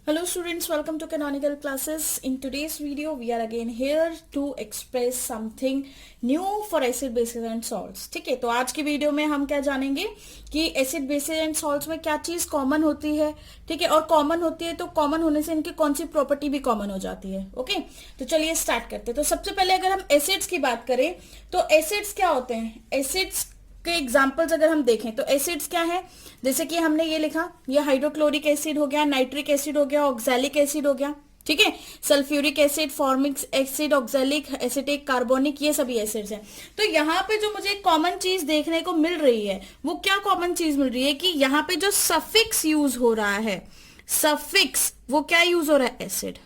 Hello students, welcome to Canonical Classes. In today's video, we are again here to express something new for acid bases and salts. ठीक है, तो आज की video में हम क्या जानेंगे कि एसिड बेसिस एंड सॉल्ट्स में क्या चीज कॉमन होती है. ठीक है, और कॉमन होती है तो कॉमन होने से इनकी कौन सी प्रॉपर्टी भी कॉमन हो जाती है. ओके, तो चलिए स्टार्ट करते हैं. तो सबसे पहले अगर हम एसिड्स की बात करें तो एसिड्स क्या होते हैं. एसिड्स के एग्जाम्पल्स अगर हम देखें तो एसिड्स क्या है, जैसे कि हमने ये लिखा, ये हाइड्रोक्लोरिक एसिड हो गया, नाइट्रिक एसिड हो गया, ऑक्सैलिक एसिड हो गया. ठीक है, sulphuric acid, formic acid, oxalic, acetic, carbonic, ये सभी एसिड्स हैं. तो यहाँ पे जो मुझे कॉमन चीज देखने को मिल रही है वो क्या कॉमन चीज मिल रही है कि यहाँ पे जो सफिक्स यूज हो रहा है, सफिक्स वो क्या यूज हो रहा है, एसिड.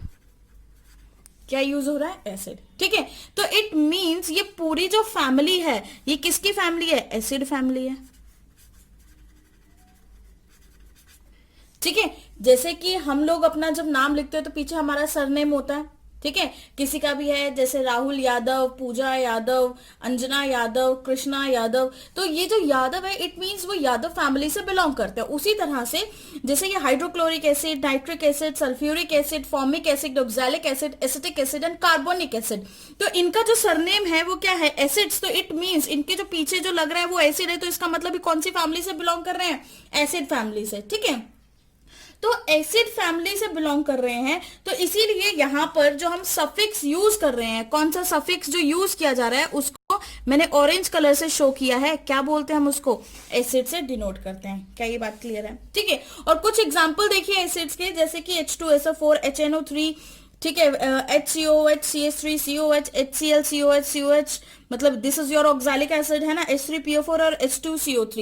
क्या यूज हो रहा है, एसिड. ठीक है, तो इट मींस ये पूरी जो फैमिली है ये किसकी फैमिली है, एसिड फैमिली है. ठीक है, जैसे कि हम लोग अपना जब नाम लिखते हैं तो पीछे हमारा सरनेम होता है. ठीक है, किसी का भी है, जैसे राहुल यादव, पूजा यादव, अंजना यादव, कृष्णा यादव. तो ये जो यादव है इट मींस वो यादव फैमिली से बिलोंग करते हैं. उसी तरह से जैसे ये hydrochloric acid, nitric acid, sulphuric acid, formic acid, oxalic acid, acetic acid and carbonic acid, तो इनका जो सरनेम है वो क्या है, एसिड्स. तो इट मींस इनके जो पीछे जो लग रहा है वो एसिड है, तो इसका मतलब कौन सी फैमिली से बिलोंग कर रहे हैं, एसिड फैमिली से. ठीक है, तो एसिड फैमिली से बिलोंग कर रहे हैं, तो इसीलिए यहां पर जो हम सफिक्स यूज कर रहे हैं, कौन सा सफिक्स जो यूज किया जा रहा है उसको मैंने ऑरेंज कलर से शो किया है. क्या बोलते हैं हम उसको, एसिड से डिनोट करते हैं. क्या ये बात क्लियर है. ठीक है, और कुछ एग्जांपल देखिए एसिड्स के, जैसे कि H2SO4, HNO3, ठीक है, HCOH, CH3, COH, HCl, COH, COH, मतलब this is your oxalic acid है ना, H3PO4 और H2CO3.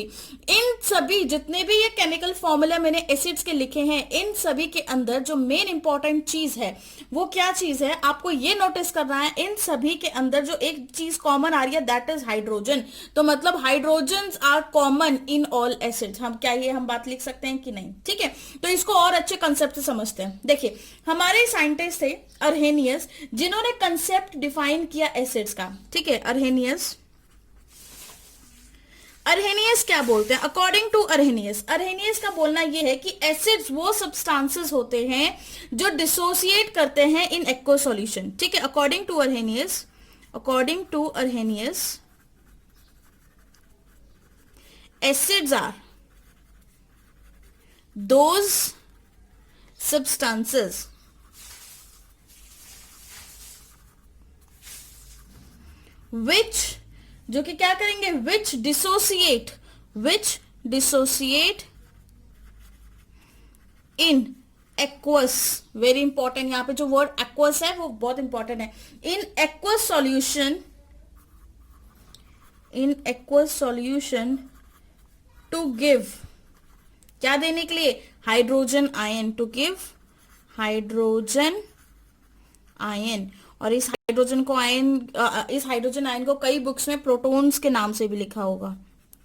इन सभी जितने भी ये केमिकल फॉर्मूला मैंने एसिड्स के लिखे हैं, इन सभी के अंदर जो मेन इंपॉर्टेंट चीज है वो क्या चीज है, आपको ये नोटिस करना है. इन सभी के अंदर जो एक चीज कॉमन आ रही है दैट इज हाइड्रोजन. तो मतलब hydrogens are common in all acids. हम क्या ये हम बात लिख सकते हैं कि नहीं. ठीक है, तो इसको और अच्छे कंसेप्ट से समझते हैं. देखिए, हमारे साइंटिस्ट थे अर्हेनियस, जिन्होंने कंसेप्ट डिफाइन किया एसिड्स का. ठीक है, अर्हेनियस क्या बोलते हैं, अकॉर्डिंग टू अर्हेनियस का बोलना यह है कि एसिड्स वो सब्सटेंसेस होते हैं जो डिसोसिएट करते हैं इन एक्वा सॉल्यूशन. ठीक है, according to Arrhenius acids are those substances which, जो कि क्या करेंगे, which dissociate in aqueous. Very important, यहां पे जो वर्ड aqueous है वो बहुत इंपॉर्टेंट है. in aqueous solution to give, क्या देने के लिए, hydrogen ion, to give hydrogen ion. और इस हाइड्रोजन आयन को कई बुक्स में प्रोटॉन्स के नाम से भी लिखा होगा.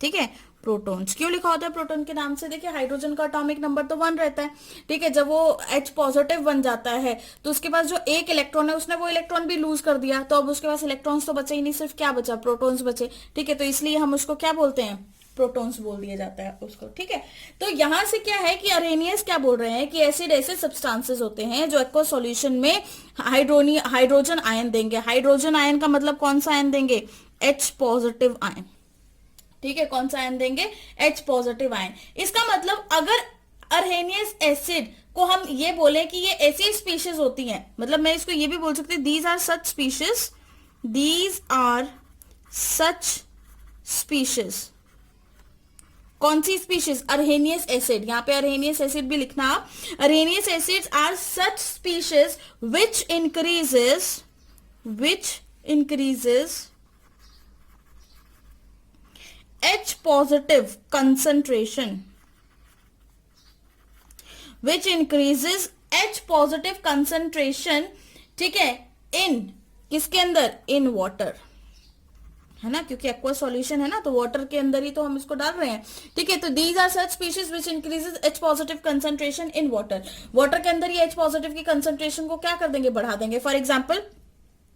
ठीक है, प्रोटॉन्स क्यों लिखा होता है प्रोटॉन के नाम से, देखिए हाइड्रोजन का एटॉमिक नंबर तो 1 रहता है. ठीक है, जब वो H पॉजिटिव बन जाता है तो उसके पास जो एक इलेक्ट्रॉन है उसने वो इलेक्ट्रॉन भी लूज कर दिया, तो अब उसके पास इलेक्ट्रॉन्स तो बचे ही नहीं, सिर्फ क्या बचा, प्रोटॉन्स बचे. ठीक है, तो इसलिए हम उसको क्या बोलते हैं, प्रोटॉन्स बोल दिया जाता है उसको. ठीक है, तो यहां से क्या है कि अर्हेनियस क्या बोल रहे हैं कि एसिड ऐसे सब्सटेंसेस होते हैं जो एक्वा सॉल्यूशन में हाइड्रोजन आयन देंगे. हाइड्रोजन आयन का मतलब कौन सा आयन देंगे, H पॉजिटिव आयन. ठीक है, कौन सा आयन देंगे, H पॉजिटिव आयन. इसका मतलब अगर अर्हेनियस एसिड को हम ये बोले कि ये ऐसी स्पीशीज होती हैं, मतलब मैं इसको ये भी बोल सकती हूँ, दीज आर सच स्पीशीज. कौन सी स्पीशीज, अर्हेनियस एसिड. यहां पे अर्हेनियस एसिड भी लिखना. Arrhenius acids are such species which increases H positive concentration, ठीक है, इन किसके अंदर, इन वाटर है ना, क्योंकि एक्वा सॉल्यूशन है ना, तो वाटर के अंदर ही तो हम इसको डाल रहे हैं. ठीक है, तो these are such species which increases H positive concentration in water. Water के अंदर ये H पॉजिटिव की कंसंट्रेशन को क्या कर देंगे, बढ़ा देंगे. फॉर एग्जाम्पल,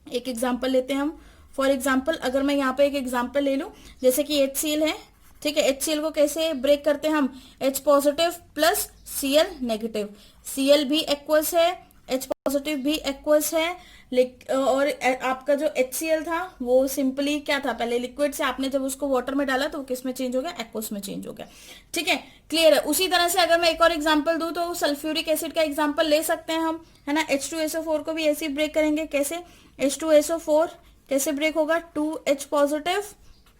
एक एग्जाम्पल लेते हैं हम. फॉर एग्जाम्पल अगर मैं यहाँ पे एक एग्जाम्पल ले लूं, जैसे कि HCl है. ठीक है, HCl को कैसे ब्रेक करते हैं हम, H positive plus Cl negative. Cl भी एक्वस है, H पॉजिटिव भी एक्वस है, और आपका जो HCl था वो सिंपली क्या था, पहले लिक्विड से आपने जब उसको वाटर में डाला तो वो किस में चेंज हो गया, एक्वस में चेंज हो गया। ठीक है, क्लियर है। उसी तरह से अगर मैं एक और एग्जांपल दूं तो सल्फ्यूरिक एसिड का एग्जांपल ले सकते हैं हम, है ना। H2SO4 को भी ऐसे ही ब्रेक करेंगे, कैसे, H2SO4 कैसे ब्रेक होगा, 2H positive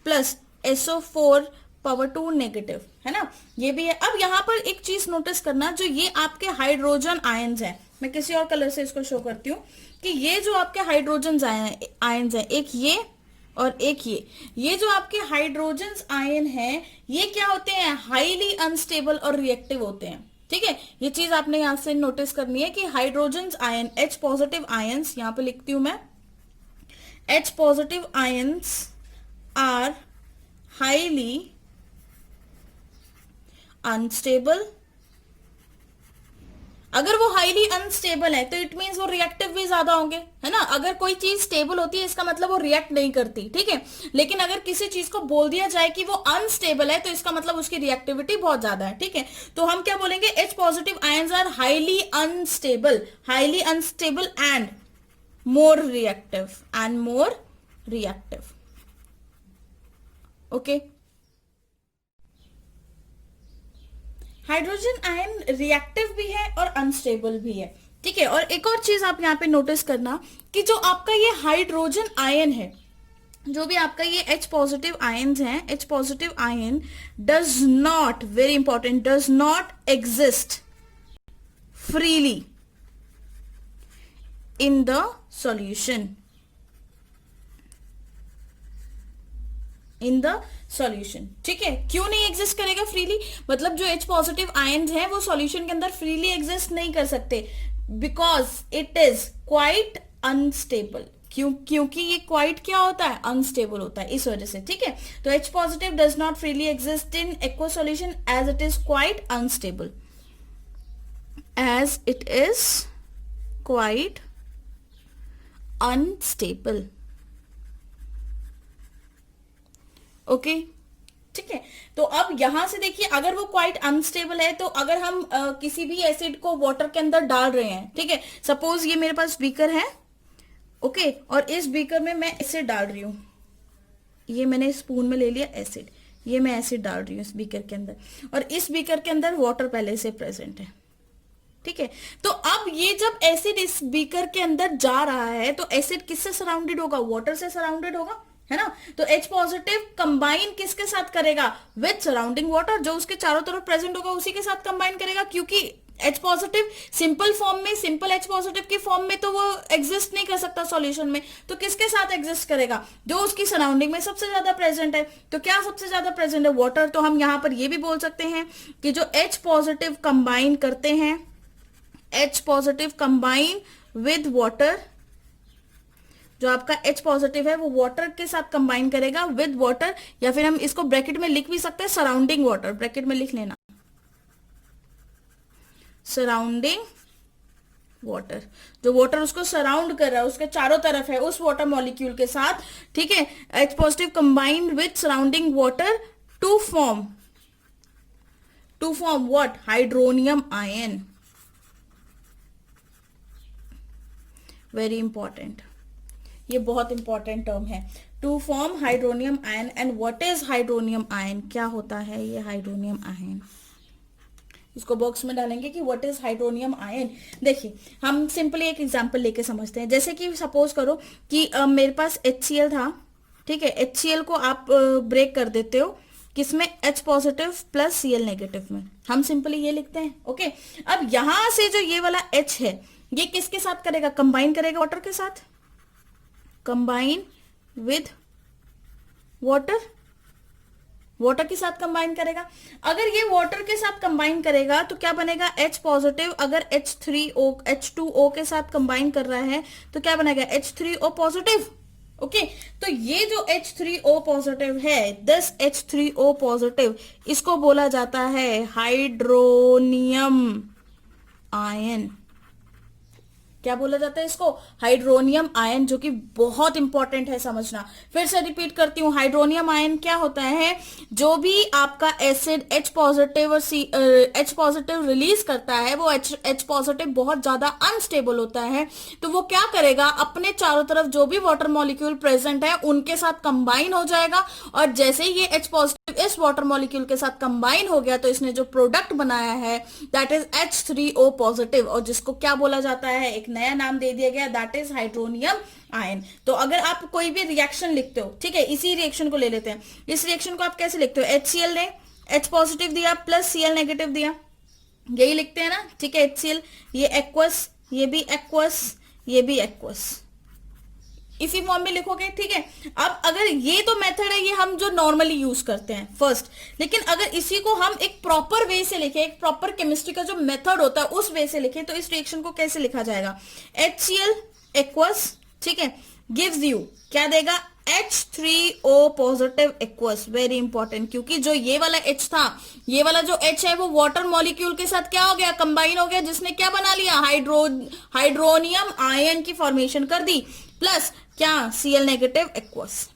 plus SO4 power 2 negative, है ना, ये भी है। अब यहाँ पर एक चीज नोटिस करना, जो ये आपके हाइड्रोजन आयंस है, मैं किसी और कलर से इसको शो करती हूँ, कि ये जो आपके हाइड्रोजन आयंस है, एक ये और एक ये जो आपके हाइड्रोजन आयन है, ये क्या होते हैं, हाईली अनस्टेबल और रिएक्टिव होते हैं। ठीक है, ये चीज आपने यहां से नोटिस करनी है कि hydrogen ion, H positive ions, यहां पे लिखती हूं मैं, H positive ions are highly unstable. अगर वो हाईली अनस्टेबल है तो इट मीन्स वो रिएक्टिव भी ज्यादा होंगे, है ना। अगर कोई चीज स्टेबल होती है इसका मतलब वो रिएक्ट नहीं करती, ठीक है। लेकिन अगर किसी चीज को बोल दिया जाए कि वो अनस्टेबल है तो इसका मतलब उसकी रिएक्टिविटी बहुत ज्यादा है, ठीक है। तो हम क्या बोलेंगे, H positive ions are highly unstable and more reactive, okay. Hydrogen ion reactive भी है और अनस्टेबल भी है, ठीक है। और एक और चीज आप यहाँ पे नोटिस करना कि जो आपका ये हाइड्रोजन आयन है, जो भी आपका ये H पॉजिटिव आयन्स हैं, H positive ion does not, very important, does not exist freely in the solution, ठीक है। क्यों नहीं एग्जिस्ट करेगा फ्रीली, मतलब जो H पॉजिटिव आयन्स हैं वो सॉल्यूशन के अंदर फ्रीली एग्जिस्ट नहीं कर सकते, because it is quite unstable. क्योंकि ये क्वाइट क्या होता है, अनस्टेबल होता है, इस वजह से, ठीक है। तो H positive does not freely exist in aqueous solution as it is quite unstable, okay, ठीक है। तो अब यहां से देखिए, अगर वो क्वाइट अनस्टेबल है तो अगर हम किसी भी एसिड को वाटर के अंदर डाल रहे हैं, ठीक है, सपोज ये मेरे पास बीकर है, ओके, और इस बीकर में मैं एसिड डाल रही हूं, ये मैंने स्पून में ले लिया एसिड, ये मैं एसिड डाल रही हूँ इस बीकर के अंदर, और इस बीकर के अंदर वाटर पहले से प्रेजेंट है, ठीक है। तो अब ये जब एसिड इस बीकर के अंदर जा रहा है तो एसिड किससे सराउंडेड होगा, वाटर से सराउंडेड होगा, है ना। तो H पॉजिटिव कंबाइन किसके साथ करेगा, विथ सराउंडिंग वाटर, जो उसके चारों तरफ प्रेजेंट होगा उसी के साथ कंबाइन करेगा, क्योंकि H positive simple H positive की फॉर्म में तो वो एग्जिस्ट नहीं कर सकता सॉल्यूशन में, तो किसके साथ एग्जिस्ट करेगा, जो उसकी सराउंडिंग में सबसे ज्यादा प्रेजेंट है। तो क्या सबसे ज्यादा प्रेजेंट है, वाटर। तो हम यहां पर ये भी बोल सकते हैं कि जो H पॉजिटिव कंबाइन करते हैं, H positive combine with water, जो आपका H पॉजिटिव है वो वाटर के साथ कंबाइन करेगा, विद वाटर, या फिर हम इसको ब्रैकेट में लिख भी सकते हैं सराउंडिंग वाटर, ब्रैकेट में लिख लेना सराउंडिंग वाटर, जो वाटर उसको सराउंड कर रहा है, उसके चारों तरफ है, उस वाटर मॉलिक्यूल के साथ, ठीक है। H positive combined with surrounding water to form what, hydronium ion, very important, ये बहुत इंपॉर्टेंट टर्म है, to form hydronium ion. And what is hydronium ion, क्या होता है ये हाइड्रोनियम आयन, इसको बॉक्स में डालेंगे कि व्हाट इज हाइड्रोनियम आयन। देखिए, हम सिंपली एक एग्जांपल लेके समझते हैं। जैसे कि सपोज करो कि मेरे पास HCl था, ठीक है, HCl को आप ब्रेक कर देते हो किसमें, H positive plus Cl negative में, हम सिंपली ये लिखते हैं, ओके। अब यहां से जो ये वाला H है ये किसके साथ करेगा, कंबाइन करेगा वाटर के साथ, कंबाइन विद वाटर के साथ कंबाइन करेगा। अगर ये वाटर के साथ कंबाइन करेगा तो क्या बनेगा, H पॉजिटिव अगर H2O के साथ कंबाइन कर रहा है तो क्या बनेगा, H3O पॉजिटिव, ओके। तो ये जो H3O पॉजिटिव है, दिस H3O पॉजिटिव, इसको बोला जाता है हाइड्रोनियम आयन, क्या बोला जाता है इसको? हाइड्रोनियम आयन, जो कि बहुत इंपॉर्टेंट है समझना। फिर से रिपीट करती हूँ, हाइड्रोनियम आयन क्या होता है? जो भी आपका एसिड H पॉजिटिव और H पॉजिटिव रिलीज करता है, वो H पॉजिटिव बहुत ज्यादा अनस्टेबल होता है, तो वो क्या करेगा, अपने चारों तरफ जो भी वाटर मॉलिक्यूल प्रेजेंट है उनके साथ कंबाइन हो जाएगा, और जैसे ही ये H पॉजिटिव इस वाटर मॉलिक्यूल के साथ कंबाइन हो गया तो इसने जो प्रोडक्ट बनाया है दैट इज H3O पॉजिटिव, और जिसको क्या बोला जाता है, एक नया नाम दे दिया गया, दैट इज हाइड्रोनियम आयन। तो अगर आप कोई भी रिएक्शन लिखते हो, ठीक है, इसी रिएक्शन को ले लेते हैं, इस रिएक्शन को आप कैसे लिखते हो? HCl ने H पॉजिटिव दिया प्लस Cl नेगेटिव दिया, यही लिखते हैं ना, ठीक है। HCl, ये एक्वस, ये भी एक्वस, ये भी एक्वस, इसी फॉर्म में लिखोगे, ठीक है। अब अगर ये तो मेथड है, ये हम जो नॉर्मली यूज करते हैं फर्स्ट, लेकिन अगर इसी को हम एक प्रॉपर वे से लिखें, एक प्रॉपर केमिस्ट्री का जो मेथड होता है उस वे से लिखें, तो इस रिएक्शन को कैसे लिखा जाएगा? HCl एक्वस, ठीक है, गिव्स यू, क्या देगा? H3O positive aqueous. Very important, क्योंकि जो ये वाला H था, ये वाला जो H है वो वाटर मॉलिक्यूल के साथ क्या हो गया? कंबाइन हो गया, जिसने क्या बना लिया? हाइड्रोनियम आयन की फॉर्मेशन कर दी, प्लस क्या? Cl negative aqueous.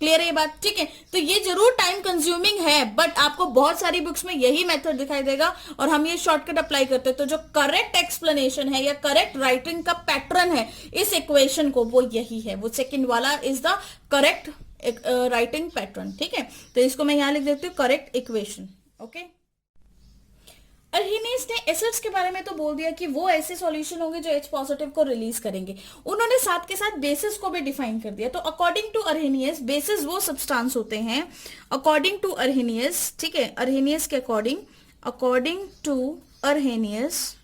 क्लियर है ये बात? ठीक है, तो ये जरूर टाइम कंज्यूमिंग है, बट आपको बहुत सारी बुक्स में यही मेथड दिखाई देगा और हम ये शॉर्टकट अप्लाई करते हैं। तो जो करेक्ट एक्सप्लेनेशन है या करेक्ट राइटिंग का पैटर्न है इस इक्वेशन को, वो यही है, वो सेकंड वाला is the correct writing pattern. ठीक है, तो इसको मैं यहां लिख देती हूँ, करेक्ट इक्वेशन। ओके, अर्हीनियस ने एसिड्स के बारे में तो बोल दिया कि वो ऐसे सॉल्यूशन होंगे जो H पॉजिटिव को रिलीज करेंगे। उन्होंने साथ के साथ बेसिस को भी डिफाइन कर दिया। तो अकॉर्डिंग टू अर्हीनियस, बेसिस वो सब्सटेंस होते हैं अकॉर्डिंग टू अर्हीनियस, ठीक है, अर्हीनियस के अकॉर्डिंग टू अर्हीनियस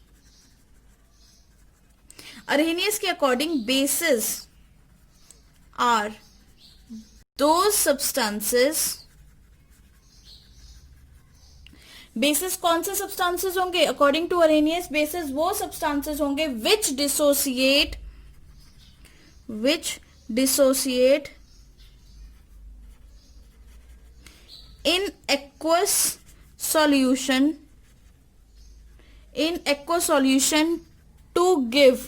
के according bases are those substances. Bases कौन से सब्सटेंसेस होंगे? अकॉर्डिंग टू अर्हीनियस बेसिस वो सब्सटेंसेस होंगे which dissociate in aqueous solution to give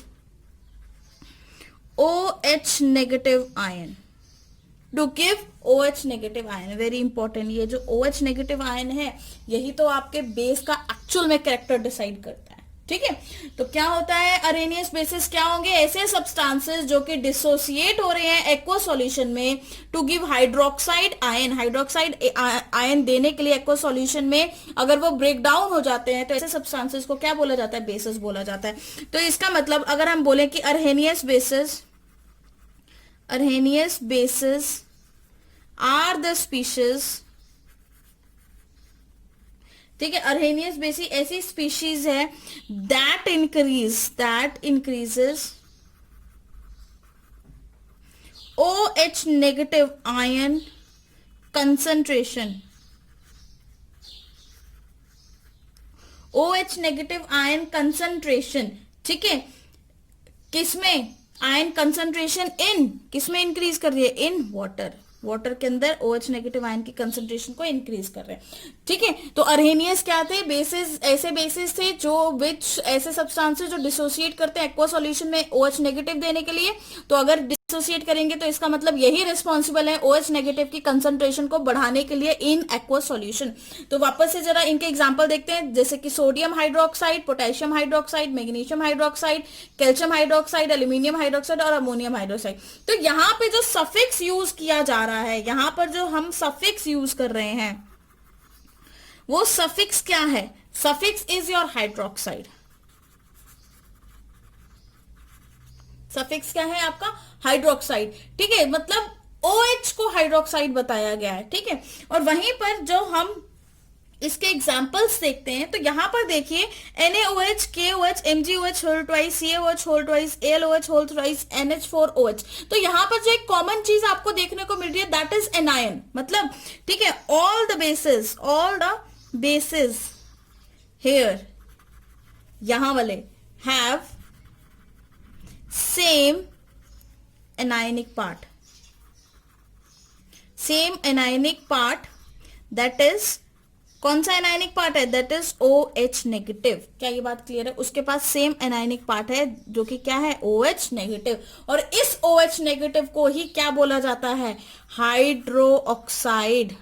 OH negative ion, to give OH negative ion. Very important, ये जो OH negative ion है यही तो आपके बेस का एक्चुअल में कैरेक्टर डिसाइड करता है। ठीक है, तो क्या होता है, अर्हीनियस बेसिस क्या होंगे? ऐसे सब्सटेंसेस जो कि डिसोसिएट हो रहे हैं एक्वस सॉल्यूशन में टू गिव हाइड्रोक्साइड आयन देने के लिए एक्वस सॉल्यूशन में अगर वो ब्रेक डाउन हो जाते हैं तो ऐसे सब्सटेंसेस को क्या बोला जाता है? बेसिस बोला जाता है। तो इसका मतलब अगर हम बोले कि अर्हीनियस bases are the species, ठीक है, अर्हीनियस बेसिस ऐसी स्पीशीज है that increases OH negative ion concentration. OH negative ion concentration, ठीक है, किसमें? आयन कंसंट्रेशन इन, किसमें इंक्रीज कर रही है? इन वाटर के अंदर OH नेगेटिव आयन की कंसंट्रेशन को इंक्रीज कर रहे हैं। ठीक है, तो अर्हीनियस क्या थे? बेसिस, ऐसे बेसिस थे जो विच ऐसे सब्सटेंसेस जो डिसोसिएट करते हैं एक्वस सॉल्यूशन में OH नेगेटिव देने के लिए। तो अगर डिसोसिएट करेंगे तो इसका मतलब यही रिस्पॉन्सिबल है OH नेगेटिव की कंसंट्रेशन को बढ़ाने के लिए इन एक्वस सॉल्यूशन। तो वापस से जरा इनके एग्जांपल देखते हैं, जैसे कि sodium hydroxide, potassium hydroxide, magnesium hydroxide, calcium hydroxide, aluminium hydroxide और अमोनियम हाइड्रोक्साइड। तो यहाँ पे जो सफिक्स यूज किया जा रहा है, यहाँ पर जो हम सफिक्स यूज कर रहे हैं वो सफिक्स क्या है? Suffix is your hydroxide. Suffix क्या है आपका? हाइड्रोक्साइड। ठीक है, मतलब OH को हाइड्रोक्साइड बताया गया है। ठीक है, और वहीं पर जो हम इसके एग्जाम्पल्स देखते हैं तो यहां पर देखिए NaOH, KOH, MgOH whole twice, CaOH whole twice, AlOH whole twice, NH4OH। तो यहां पर जो एक कॉमन चीज आपको देखने को मिल रही है दैट इज एनायन। मतलब ठीक है, ऑल द बेसिस हियर, यहां वाले have same anionic part, that is कौन सा एनायनिक पार्ट है? That is OH negative. क्या ये बात क्लियर है? उसके पास सेम एनायनिक पार्ट है जो कि क्या है? OH negative. और इस OH नेगेटिव को ही क्या बोला जाता है? Hydro oxide.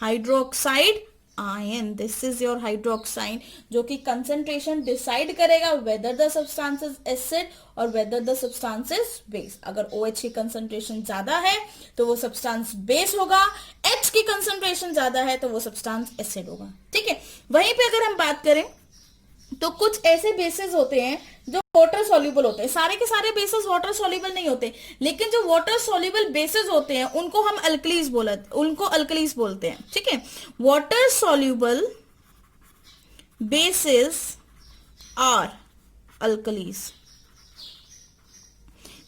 Hydro oxide ion, this is your hydroxide, जो कि कंसेंट्रेशन डिसाइड करेगा whether the substance is acid और whether the substance is base. अगर OH की कंसेंट्रेशन ज्यादा है तो वो सब्सटेंस बेस होगा, H की कंसेंट्रेशन ज्यादा है तो वो सब्सटेंस एसिड होगा। ठीक है, वहीं पे अगर हम बात करें तो कुछ ऐसे बेसिस होते हैं जो वाटर सॉल्युबल होते हैं। सारे के सारे बेसिस वाटर सॉल्युबल नहीं होते, लेकिन जो वाटर सॉल्युबल बेसिस होते हैं उनको हम अल्कलीज बोलते हैं। ठीक है, water soluble bases are alkalis.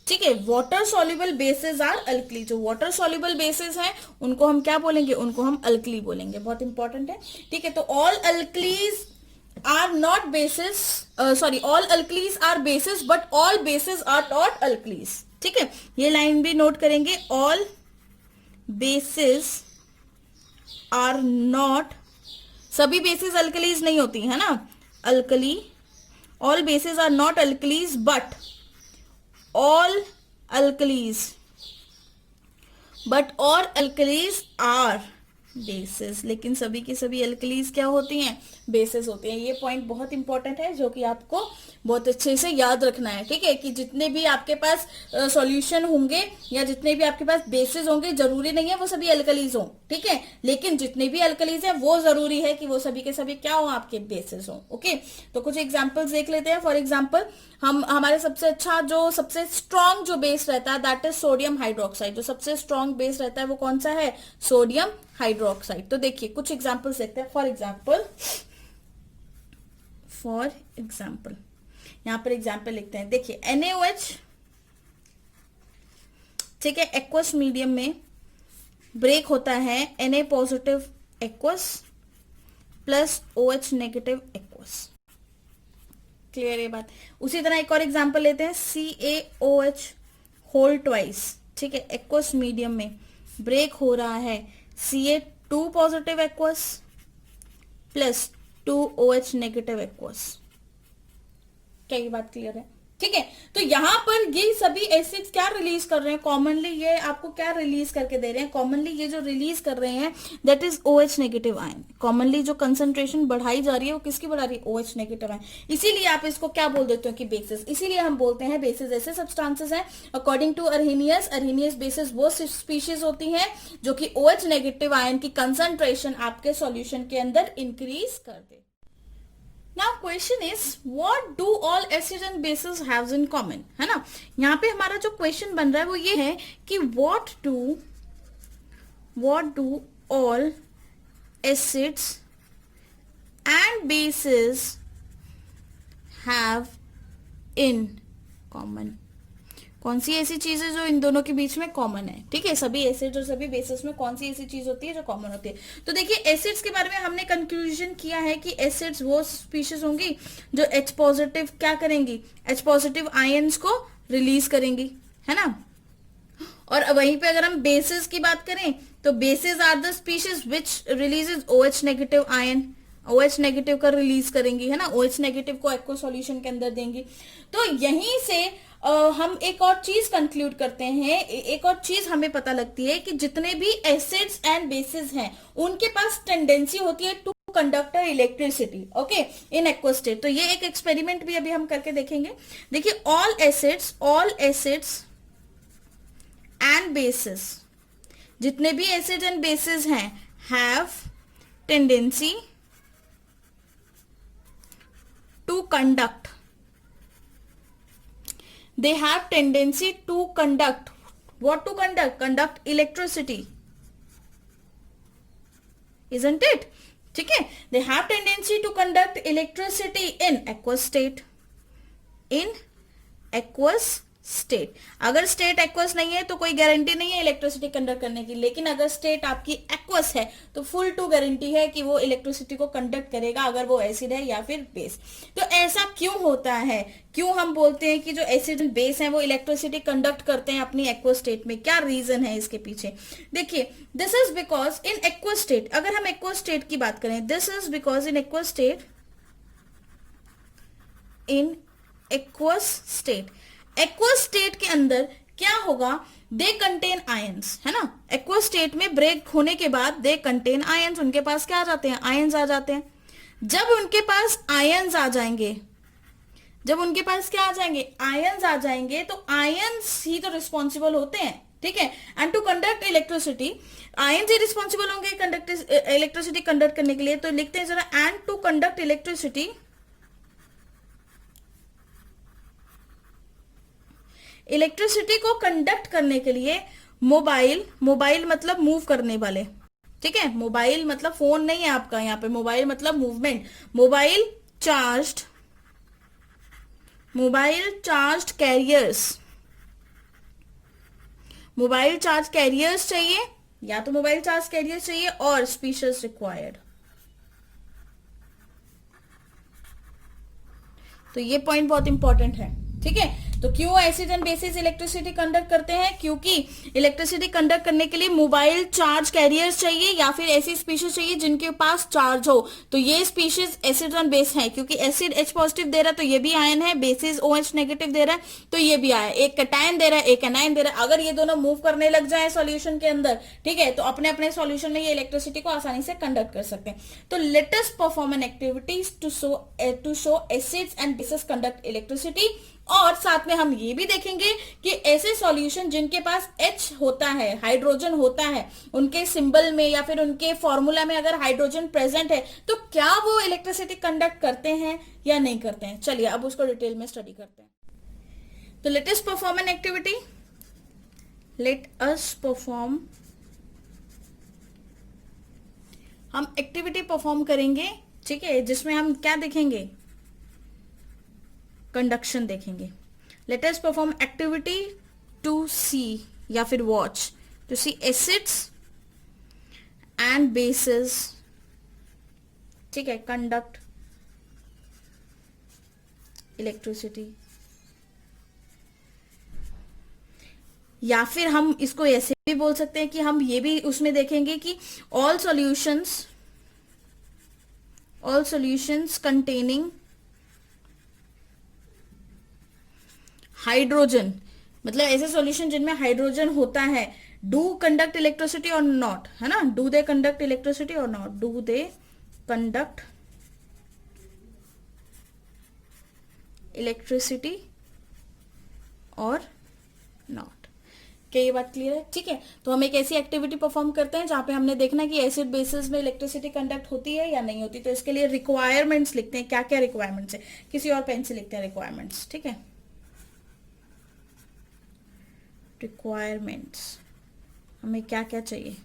ठीक है, water soluble bases are alkali. जो वाटर सॉल्युबल बेसिस हैं उनको हम क्या बोलेंगे? उनको हम अल्कली बोलेंगे। बहुत इंपॉर्टेंट है। ठीक है, तो all alkalis are not bases, all alkalis are bases but all bases are not alkalis। ठीक है, ये लाइन भी नोट करेंगे। all bases are not, सभी बेसिस अल्कलीज नहीं होती है ना, alkali. all bases are not alkalis but all alkalis are basis. लेकिन सभी की सभी अल्कलीज क्या होती हैं? बेसिस होती हैं। ये पॉइंट बहुत इंपॉर्टेंट है जो कि आपको बहुत अच्छे से याद रखना है। ठीक है, कि जितने भी आपके पास सॉल्यूशन होंगे या जितने भी आपके पास बेसिस होंगे, जरूरी नहीं है वो सभी अल्कलीज हों। ठीक है, लेकिन जितने भी अल्कलीज हैं वो जरूरी है कि वो सभी के सभी क्या हो? आपके बेसिस हों। ओके, तो कुछ एग्जाम्पल्स देख लेते हैं। फॉर एग्जाम्पल, हमारे सबसे अच्छा जो सबसे स्ट्रॉन्ग जो बेस रहता है दैट इज सोडियम हाइड्रोक्साइड। जो सबसे स्ट्रॉन्ग बेस रहता है वो कौन सा है? Sodium hydroxide. तो देखिए कुछ एग्जाम्पल्स देखते हैं। फॉर एग्जाम्पल यहां पर एग्जाम्पल लिखते हैं। देखिए NaOH, ठीक है, एक्वस मीडियम में ब्रेक होता है Na positive aqueous plus OH negative aqueous. Clear ये बात? उसी तरह एक और एग्जाम्पल लेते हैं। CaOH होल ट्वाइस, ठीक है, एक्वस मीडियम में ब्रेक हो रहा है Ca2 positive aqueous plus 2OH negative aqueous. क्या ये बात क्लियर है? ठीक है, तो यहां पर ये सभी एसिड्स क्या रिलीज कर रहे हैं? कॉमनली ये आपको क्या रिलीज करके दे रहे हैं? कॉमनली ये जो रिलीज कर रहे हैं that is OH negative ion. Commonly जो कंसंट्रेशन बढ़ाई जा रही है वो किसकी बढ़ा रही है? OH negative ion. इसीलिए आप इसको क्या बोल देते हो कि बेसिस। इसीलिए हम बोलते हैं बेसिस ऐसे सब्सटेंसेस हैं। अकॉर्डिंग टू अर्हेनियस बेसिस वो स्पीशीज होती हैं जो कि OH नेगेटिव आयन की कंसंट्रेशन आपके सॉल्यूशन के अंदर इंक्रीज कर दे। Now question is what do all acids and bases have in common? है ना, यहाँ पे हमारा जो क्वेश्चन बन रहा है वो ये है कि what do all acids and bases have in common? कौन सी ऐसी चीज है जो इन दोनों के बीच में कॉमन है? ठीक है, सभी एसिड्स और सभी बेसिस में कौन सी ऐसी चीज होती है जो कॉमन होती है? तो देखिए एसिड्स के बारे में हमने कंक्लूजन किया है कि एसिड्स वो स्पीशीज होंगी जो H पॉजिटिव क्या करेंगी? H पॉजिटिव आयंस को रिलीज करेंगी, है ना। और वहीं पे अगर हम बेसिस की बात करें तो bases are the species which releases OH negative ion. OH negative का रिलीज करेंगी, है ना, OH नेगेटिव को एक्वा सॉल्यूशन के अंदर देंगी। तो यहीं से हम एक और चीज कंक्लूड करते हैं, एक और चीज हमें पता लगती है कि जितने भी एसिड्स एंड बेसिस हैं उनके पास टेंडेंसी होती है to conduct electricity, okay, in aqua state. तो ये एक एक्सपेरिमेंट भी अभी हम करके देखेंगे। देखिए ऑल एसिड्स एंड बेसिस, जितने भी एसिड एंड बेसिस हैं have tendency to conduct, they have tendency to conduct, what to conduct electricity, isn't it? ठीक है, they have tendency to conduct electricity in aqueous state, state. अगर state aqueous नहीं है तो कोई गारंटी नहीं है इलेक्ट्रिसिटी कंडक्ट करने की, लेकिन अगर स्टेट आपकी एक्वस है तो फुल टू गारंटी है कि वो इलेक्ट्रिसिटी को कंडक्ट करेगा, अगर वो एसिड है या फिर बेस। तो ऐसा क्यों होता है, क्यों हम बोलते हैं कि जो एसिड एंड बेस है वो इलेक्ट्रिसिटी कंडक्ट करते हैं अपनी एक्वस स्टेट में, क्या रीजन है इसके पीछे? देखिए, this is because in aqueous state, अगर हम एक्वस स्टेट की बात करें, this is because in aqueous state, in aqueous state, aqueous state के अंदर क्या होगा, दे कंटेन आयंस, है ना। एक्वस स्टेट में ब्रेक होने के बाद दे कंटेन आयंस, उनके पास क्या आ जाते हैं, आयंस आ जाते हैं। जब उनके पास आयंस आ जाएंगे, जब उनके पास क्या आ जाएंगे, आयंस आ जाएंगे, तो आयंस ही तो रिस्पॉन्सिबल होते हैं, ठीक है। And to conduct electricity, ions ही रिस्पॉन्सिबल होंगे कंडक्ट इलेक्ट्रिसिटी कंडक्ट करने के लिए। तो लिखते हैं जरा, and to conduct electricity, electricity को कंडक्ट करने के लिए मोबाइल, मोबाइल मतलब मूव करने वाले, ठीक है। मोबाइल मतलब फोन नहीं है आपका, यहाँ पे मोबाइल मतलब movement, mobile charged, mobile charged carriers, mobile charge carriers चाहिए, या तो मोबाइल चार्ज कैरियर्स चाहिए, और स्पीशीज रिक्वायर्ड। तो ये पॉइंट बहुत इंपॉर्टेंट है, ठीक है। तो क्यों acid and basis electricity conduct करते हैं, क्योंकि इलेक्ट्रिसिटी कंडक्ट करने के लिए मोबाइल चार्ज कैरियर्स चाहिए, या फिर ऐसी स्पीशीज चाहिए जिनके पास चार्ज हो। तो ये स्पीशीज एसिड एंड बेस है, क्योंकि एसिड H पॉजिटिव दे रहा है तो ये भी आयन है, बेसिस OH नेगेटिव दे रहा है तो ये भी आयन, एक कैटायन दे रहा है, एक एनायन दे रहा है। अगर ये दोनों मूव करने लग जाए सॉल्यूशन के अंदर, ठीक है, तो अपने अपने सॉल्यूशन में ये इलेक्ट्रिसिटी को आसानी से कंडक्ट कर सकते हैं। तो let us perform an activities to show acids and bases conduct electricity. और साथ में हम ये भी देखेंगे कि ऐसे सॉल्यूशन जिनके पास H होता है, हाइड्रोजन होता है, उनके सिंबल में या फिर उनके फॉर्मूला में अगर हाइड्रोजन प्रेजेंट है, तो क्या वो इलेक्ट्रिसिटी कंडक्ट करते हैं या नहीं करते हैं। चलिए अब उसको डिटेल में स्टडी करते हैं। तो let us perform an activity, let us perform, हम एक्टिविटी परफॉर्म करेंगे, ठीक है, जिसमें हम क्या देखेंगे, कंडक्शन देखेंगे। Let us perform activity to see या फिर watch, to see acids and bases, ठीक है, कंडक्ट इलेक्ट्रिसिटी। या फिर हम इसको ऐसे भी बोल सकते हैं कि हम ये भी उसमें देखेंगे कि ऑल सॉल्यूशंस कंटेनिंग हाइड्रोजन, मतलब ऐसे सॉल्यूशन जिनमें हाइड्रोजन होता है, डू कंडक्ट इलेक्ट्रिसिटी और नॉट, है ना, डू दे कंडक्ट इलेक्ट्रिसिटी और not, do they conduct electricity और नॉट। क्या ये बात क्लियर है, ठीक है। तो हम एक ऐसी एक्टिविटी परफॉर्म करते हैं जहां पे हमने देखना कि एसिड बेसिस में इलेक्ट्रिसिटी कंडक्ट होती है या नहीं होती। तो इसके लिए रिक्वायरमेंट्स लिखते हैं, क्या क्या रिक्वायरमेंट्स है, किसी और पेन से लिखते हैं रिक्वायरमेंट्स, ठीक है। रिक्वायरमेंट्स, हमें क्या क्या चाहिए,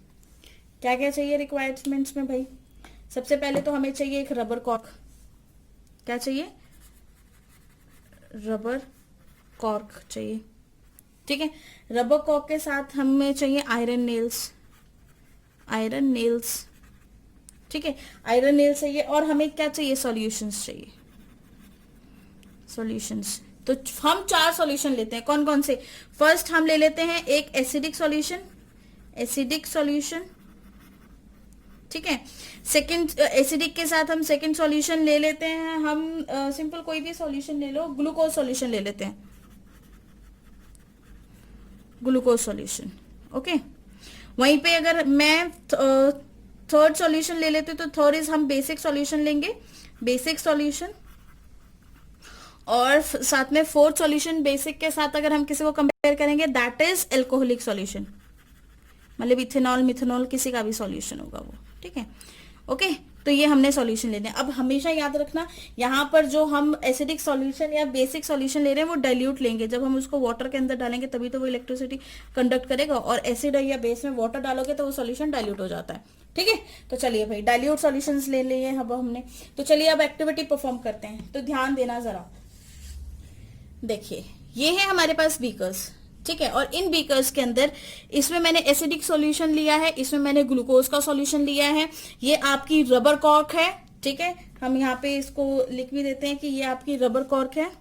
क्या क्या चाहिए रिक्वायरमेंट्स में भाई। सबसे पहले तो हमें चाहिए एक रबर कॉर्क, क्या चाहिए, रबर कॉर्क चाहिए, ठीक है। रबर कॉर्क के साथ हमें चाहिए आयरन नेल्स, आयरन नेल्स, ठीक है, आयरन नेल्स चाहिए। और हमें क्या चाहिए, सॉल्यूशंस चाहिए, सॉल्यूशंस। तो हम 4 सॉल्यूशन लेते हैं, कौन कौन से। फर्स्ट हम ले लेते हैं एक एसिडिक सॉल्यूशन, एसिडिक सॉल्यूशन, ठीक है। सेकंड एसिडिक के साथ हम सेकंड सॉल्यूशन ले लेते हैं, हम सिंपल कोई भी सॉल्यूशन ले लो, ग्लूकोज सॉल्यूशन ले लेते हैं, ग्लूकोज सॉल्यूशन, ओके। वहीं पे अगर मैं थर्ड सॉल्यूशन ले लेते तो थर्ड इज हम बेसिक सॉल्यूशन लेंगे, बेसिक सॉल्यूशन। और साथ में फोर्थ सॉल्यूशन बेसिक के साथ अगर हम किसी को कंपेयर करेंगे, दैट इज एल्कोहलिक सॉल्यूशन, मतलब इथेनॉल मिथेनॉल किसी का भी सॉल्यूशन होगा वो, ठीक है, ओके। तो ये हमने सॉल्यूशन लेने हैं। अब हमेशा याद रखना, यहाँ पर जो हम एसिडिक सॉल्यूशन या बेसिक सॉल्यूशन ले रहे हैं वो डाइल्यूट लेंगे। जब हम उसको वाटर के अंदर डालेंगे तभी तो वो इलेक्ट्रिसिटी कंडक्ट करेगा, और एसिड या बेस में वाटर डालोगे तो वो सॉल्यूशन डाइल्यूट हो जाता है, ठीक है। तो चलिए भाई, डाइल्यूट सॉल्यूशंस ले लिए अब हमने। तो चलिए अब एक्टिविटी परफॉर्म करते हैं। तो ध्यान देना जरा, देखिए ये है हमारे पास बीकर्स, ठीक है। और इन बीकर्स के अंदर इसमें मैंने एसिडिक सॉल्यूशन लिया है, इसमें मैंने ग्लूकोज का सॉल्यूशन लिया है। ये आपकी रबर कॉर्क है, ठीक है। हम यहाँ पे इसको लिख भी देते हैं कि ये आपकी रबर कॉर्क है,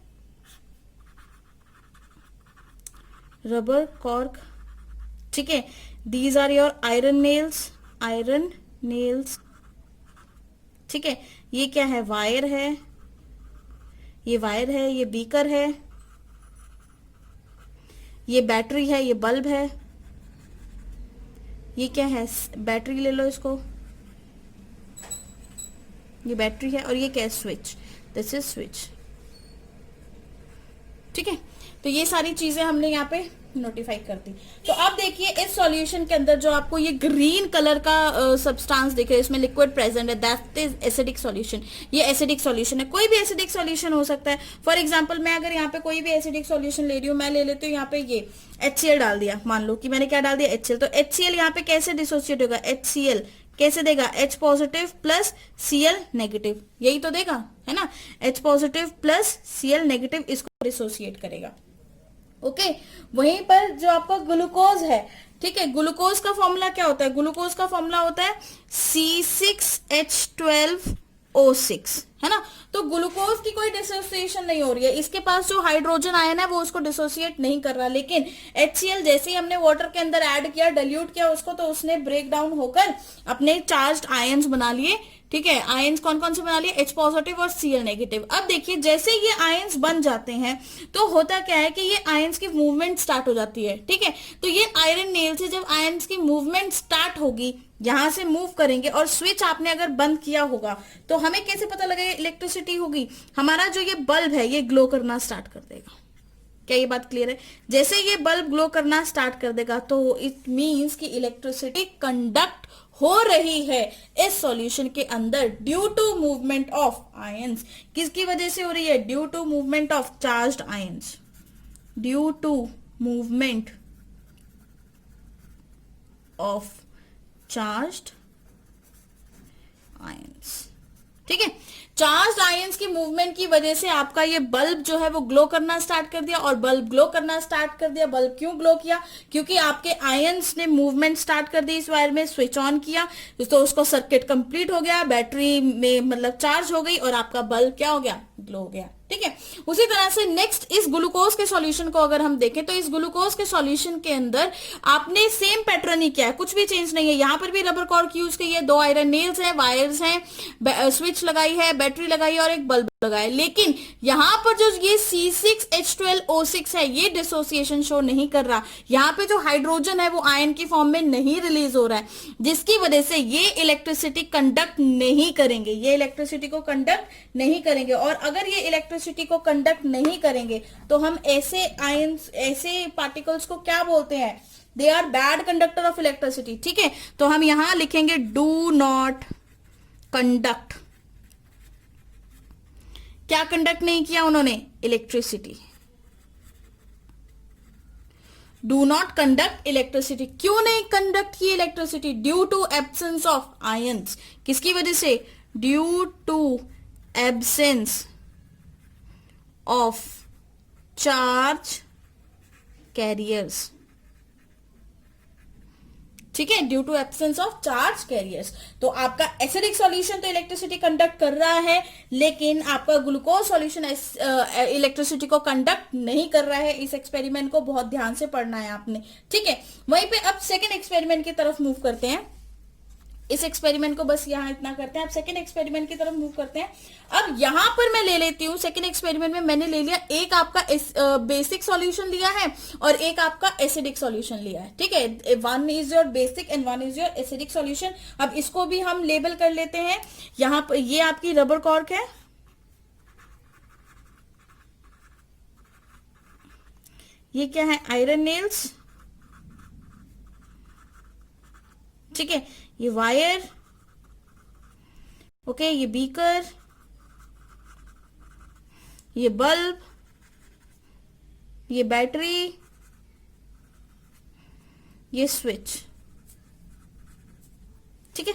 रबर कॉर्क, ठीक है। These are your iron nails, iron nails, ठीक है। ये क्या है, वायर है, ये वायर है, ये बीकर है, ये बैटरी है, ये बल्ब है, ये क्या है, बैटरी ले लो इसको, ये बैटरी है, और ये क्या है, स्विच, दिस इज स्विच, ठीक है। तो ये सारी चीजें हमने यहाँ पे नोटिफाई कर दी। तो अब देखिए इस सॉल्यूशन के अंदर जो आपको ये ग्रीन कलर का सब्सटेंस दिख रहा है, इसमें लिक्विड प्रेजेंट है, दैट इज एसिडिक सॉल्यूशन। ये एसिडिक सॉल्यूशन है, कोई भी एसिडिक सॉल्यूशन हो सकता है। फॉर एग्जांपल मैं अगर यहाँ पे कोई भी एसिडिक सॉल्यूशन ले रही हूँ, मैं ले लेती हूँ यहाँ पे ये HCl डाल दिया, मान लो कि मैंने क्या डाल दिया, HCl। तो HCl यहाँ पे कैसे डिसोसिएट होगा, HCl कैसे देगा, H positive plus Cl negative, यही तो देगा, है ना। H positive plus Cl negative इसको डिसोसिएट करेगा, ओके। वहीं पर जो आपका ग्लूकोज है, ठीक है, ग्लूकोज का फॉर्मूला क्या होता है, ग्लूकोज का फॉर्मूला होता है C6H12O6, है ना। तो ग्लूकोज की कोई डिसोसिएशन नहीं हो रही है, इसके पास जो हाइड्रोजन आयन है वो उसको डिसोसिएट नहीं कर रहा, लेकिन HCl जैसे ही हमने वाटर के अंदर ऐड किया, डाइल्यूट किया उसको, तो उसने ब्रेक डाउन होकर अपने चार्ज्ड आयंस बना लिए, ठीक है। आयंस कौन कौन से बना लिए, H पॉजिटिव और Cl नेगेटिव। अब देखिए जैसे ये आयंस बन जाते हैं तो होता क्या है कि ये आयंस की मूवमेंट स्टार्ट हो जाती है, ठीक है। तो ये आयरन नेल से जब आयंस की मूवमेंट स्टार्ट होगी, यहां से मूव करेंगे, और स्विच आपने अगर बंद किया होगा तो हमें कैसे पता लगेगा इलेक्ट्रिसिटी होगी, हमारा जो ये बल्ब है ये ग्लो करना स्टार्ट कर देगा। क्या ये बात क्लियर है, जैसे ये बल्ब ग्लो करना स्टार्ट कर देगा तो इट मींस कि इलेक्ट्रिसिटी कंडक्ट हो रही है इस सॉल्यूशन के अंदर due to movement of ions. किसकी वजह से हो रही है, due to movement of charged ions, due to movement of charged ions, ठीक है। चार्ज आयंस की मूवमेंट की वजह से आपका ये बल्ब जो है वो ग्लो करना स्टार्ट कर दिया, और बल्ब ग्लो करना स्टार्ट कर दिया, बल्ब क्यों ग्लो किया, क्योंकि आपके आयंस ने मूवमेंट स्टार्ट कर दी, इस वायर में स्विच ऑन किया तो उसको सर्किट कंप्लीट हो गया, बैटरी में मतलब चार्ज हो गई, और आपका बल्ब क्या हो गया, ग्लो हो गया, ठीक है। उसी तरह से नेक्स्ट इस ग्लूकोज के सॉल्यूशन को अगर हम देखें तो इस ग्लूकोज के सॉल्यूशन के अंदर आपने सेम पैटर्न ही किया है, कुछ भी चेंज नहीं है। यहां पर भी रबर कॉर्क यूज की है, 2 आयरन नेल्स हैं, वायर्स हैं, स्विच लगाई है, बैटरी लगाई है और एक बल्ब लगाया, लेकिन यहां पर जो ये C6H12O6 है ये डिसोसिएशन शो नहीं कर रहा, यहां पे जो हाइड्रोजन है वो आयन की फॉर्म में नहीं रिलीज हो रहा है, जिसकी वजह से ये इलेक्ट्रिसिटी कंडक्ट नहीं करेंगे, ये इलेक्ट्रिसिटी को कंडक्ट नहीं करेंगे। और अगर ये इलेक्ट्रिसिटी को कंडक्ट नहीं करेंगे तो हम ऐसे आयंस, ऐसे पार्टिकल्स को क्या बोलते हैं, they are bad conductor of electricity, ठीक है। तो हम यहां लिखेंगे डू नॉट कंडक्ट, क्या कंडक्ट नहीं किया उन्होंने, electricity, do not conduct electricity. क्यों नहीं कंडक्ट की electricity, due to absence of ions, किसकी वजह से, due to absence of charge carriers, ठीक है, due to absence of charge carriers. तो आपका एसिडिक सॉल्यूशन तो इलेक्ट्रिसिटी कंडक्ट कर रहा है, लेकिन आपका ग्लूकोज सॉल्यूशन इलेक्ट्रिसिटी को कंडक्ट नहीं कर रहा है। इस एक्सपेरिमेंट को बहुत ध्यान से पढ़ना है आपने, ठीक है। वहीं पे अब सेकेंड एक्सपेरिमेंट की तरफ मूव करते हैं, इस एक्सपेरिमेंट को बस यहां इतना करते हैं, अब सेकेंड एक्सपेरिमेंट की तरफ मूव करते हैं। अब यहां पर मैं ले लेती हूं, सेकेंड एक्सपेरिमेंट में मैंने ले लिया, एक आपका बेसिक सॉल्यूशन लिया है और एक आपका एसिडिक सॉल्यूशन लिया है, ठीक है। One is your basic and one is your acidic solution. अब इसको भी हम लेबल कर लेते हैं, यहां पर ये आपकी रबर कॉर्क है, ये क्या है, आयरन नेल्स, ठीक है, ये वायर, ओके, ये बीकर, ये बल्ब, ये बैटरी, ये स्विच, ठीक है।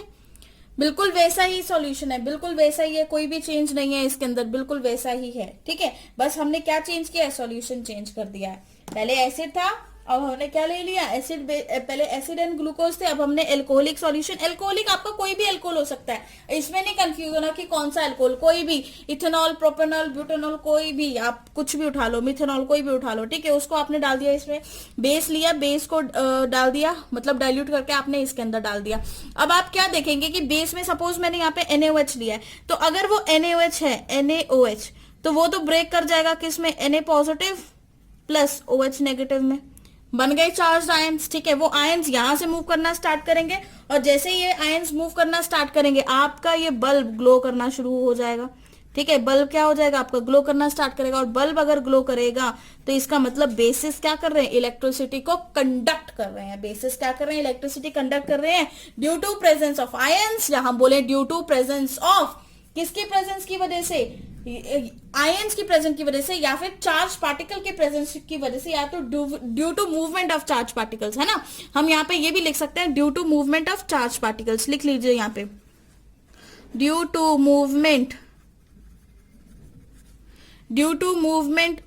बिल्कुल वैसा ही सॉल्यूशन है, बिल्कुल वैसा ही है, कोई भी चेंज नहीं है इसके अंदर, बिल्कुल वैसा ही है। ठीक है, बस हमने क्या चेंज किया है, सॉल्यूशन चेंज कर दिया है। पहले एसिड था, अब हमने क्या ले लिया, एसिड। पहले एसिड एंड ग्लूकोज थे, अब हमने एल्कोहलिक सॉल्यूशन। एल्कोहलिक आपका कोई भी एल्कोहल हो सकता है, इसमें नहीं कंफ्यूज होना कि कौन सा एल्कोहल, कोई भी, इथेनॉल, प्रोपेनॉल, ब्यूटेनॉल, कोई भी आप कुछ भी उठा लो, मिथेनॉल कोई भी उठा लो। ठीक है, उसको आपने डाल दिया इसमें, बेस लिया, बेस को डाल दिया, मतलब डाइल्यूट करके आपने इसके अंदर डाल दिया। अब आप क्या देखेंगे कि बेस में सपोज मैंने यहाँ पे NaOH लिया है, तो अगर वो NaOH है, NaOH, तो वो तो ब्रेक कर जाएगा किस में, Na positive plus OH negative में, बन गए चार्ज आयंस। ठीक है, वो आयंस यहां से मूव करना स्टार्ट करेंगे, और जैसे ये आयंस मूव करना स्टार्ट करेंगे, आपका ये बल्ब ग्लो करना शुरू हो जाएगा। ठीक है, बल्ब क्या हो जाएगा आपका, ग्लो करना स्टार्ट करेगा। और बल्ब अगर ग्लो करेगा तो इसका मतलब बेसिस क्या कर रहे हैं, इलेक्ट्रिसिटी को कंडक्ट कर रहे हैं। बेसिस क्या कर रहे हैं, इलेक्ट्रिसिटी कंडक्ट कर रहे हैं due to presence of ions, या हम बोले ड्यू टू प्रेजेंस ऑफ, किसकी प्रेजेंस की वजह से, आयंस की प्रेजेंस की वजह से, या फिर चार्ज पार्टिकल के प्रेजेंस की वजह से, या तो due to movement of charge particles, है ना। हम यहाँ पे ये भी लिख सकते हैं due to movement of charge particles, लिख लीजिए यहाँ पे, due to movement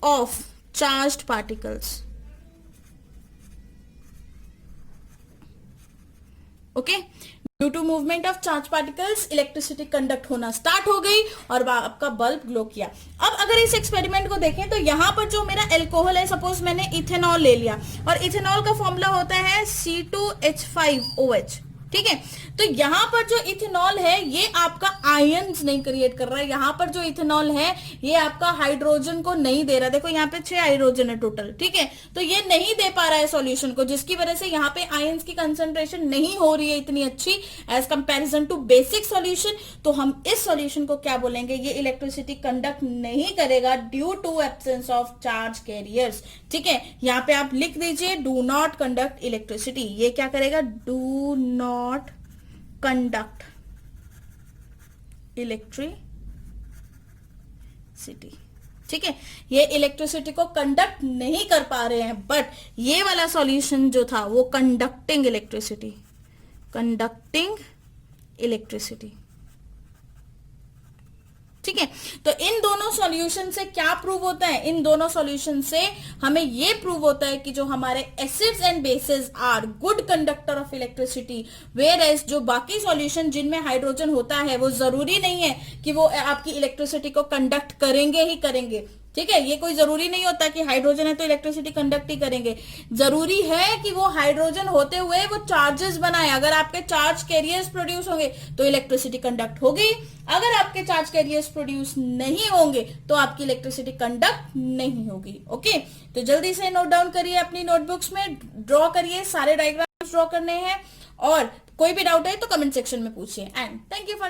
of charge particles. Okay, due to movement of charge particles electricity conduct होना स्टार्ट हो गई और आपका बल्ब ग्लो किया। अब अगर इस एक्सपेरिमेंट को देखें तो यहां पर जो मेरा एल्कोहल है, सपोज मैंने इथेनॉल ले लिया, और इथेनॉल का फॉर्मूला होता है C2H5OH। ठीक है, तो यहां पर जो इथेनॉल है ये आपका आयंस नहीं क्रिएट कर रहा है, यहां पर जो इथेनॉल है ये आपका हाइड्रोजन को नहीं दे रहा। देखो यहाँ पे 6 हाइड्रोजन है टोटल। ठीक है, तो ये नहीं दे पा रहा है सॉल्यूशन को, जिसकी वजह से यहाँ पे आयंस की कंसंट्रेशन नहीं हो रही है इतनी अच्छी as comparison to basic solution. तो हम इस सॉल्यूशन को क्या बोलेंगे, ये इलेक्ट्रिसिटी कंडक्ट नहीं करेगा due to absence of charge carriers. ठीक है, यहाँ पे आप लिख दीजिए डू नॉट कंडक्ट इलेक्ट्रिसिटी। ये क्या करेगा, डू नॉट कंडक्ट इलेक्ट्रिसिटी। ठीक है, ये इलेक्ट्रिसिटी को कंडक्ट नहीं कर पा रहे हैं, बट ये वाला सॉल्यूशन जो था वो कंडक्टिंग इलेक्ट्रिसिटी। ठीक है, तो इन दोनों सॉल्यूशन से क्या प्रूव होता है, इन दोनों सॉल्यूशन से हमें ये प्रूव होता है कि जो हमारे acids and bases are good conductor of electricity, whereas जो बाकी सॉल्यूशन जिनमें हाइड्रोजन होता है वो जरूरी नहीं है कि वो आपकी इलेक्ट्रिसिटी को कंडक्ट करेंगे ही करेंगे। ठीक है, ये कोई जरूरी नहीं होता कि हाइड्रोजन है तो इलेक्ट्रिसिटी कंडक्ट ही करेंगे। जरूरी है कि वो हाइड्रोजन होते हुए वो चार्जेस बनाए। अगर आपके चार्ज कैरियर्स प्रोड्यूस होंगे तो इलेक्ट्रिसिटी कंडक्ट होगी, अगर आपके चार्ज कैरियर्स प्रोड्यूस नहीं होंगे तो आपकी इलेक्ट्रिसिटी कंडक्ट नहीं होगी। ओके, तो जल्दी से नोट डाउन करिए, अपनी नोटबुक्स में ड्रॉ करिए, सारे डायग्राम्स ड्रॉ करने हैं, और कोई भी डाउट है तो कमेंट सेक्शन में पूछिए। And thank you for